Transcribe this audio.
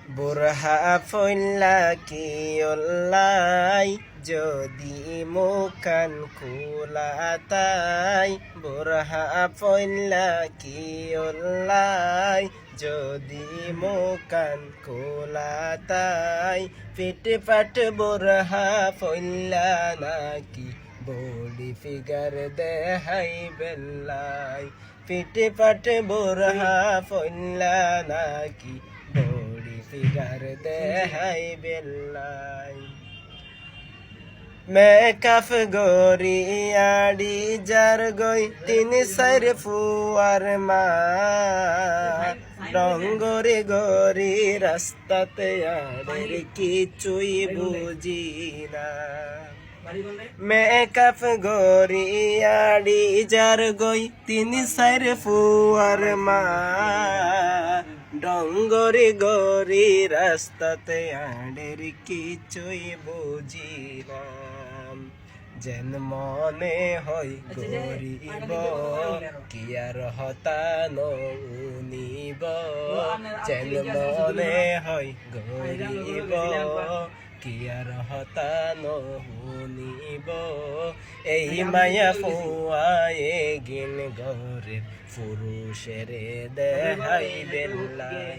বুরহা ফইল্লা কি অল্লাই যদি মুখান কুলাতাই বুরহা ফইল্লা কি অল্লাই যদি মুখান কুলাতাই পিট পাট বুরহা ফইল্লা নাকি বডি ফিগার দেহাই বেল্লাই পিট পাট বুরহা ফইল্লা নাকি বডি ফিগার দেহাই বেল্লাই মেকআপ গরি আড়ি যার গই তিনি সাইর ফুয়ার মা রঙ্গরে গরি রাস্তাতে আড়ের কিছুই বুঝি না মেকআপ গরি আড়ি যার গই তিনি সাইর ফুয়ার মা ডঙ্গরে গরি রাস্তাতে আড়ের কিছুই বুঝি না যেন মনে হয় গরিব কি আর হতানো নিব যেন মনে হয় গরিব কি আর হতানো নিব এই মায়া ফুয়ায়ে গিন গরের পুরুষের দেহাই বেল্লাই।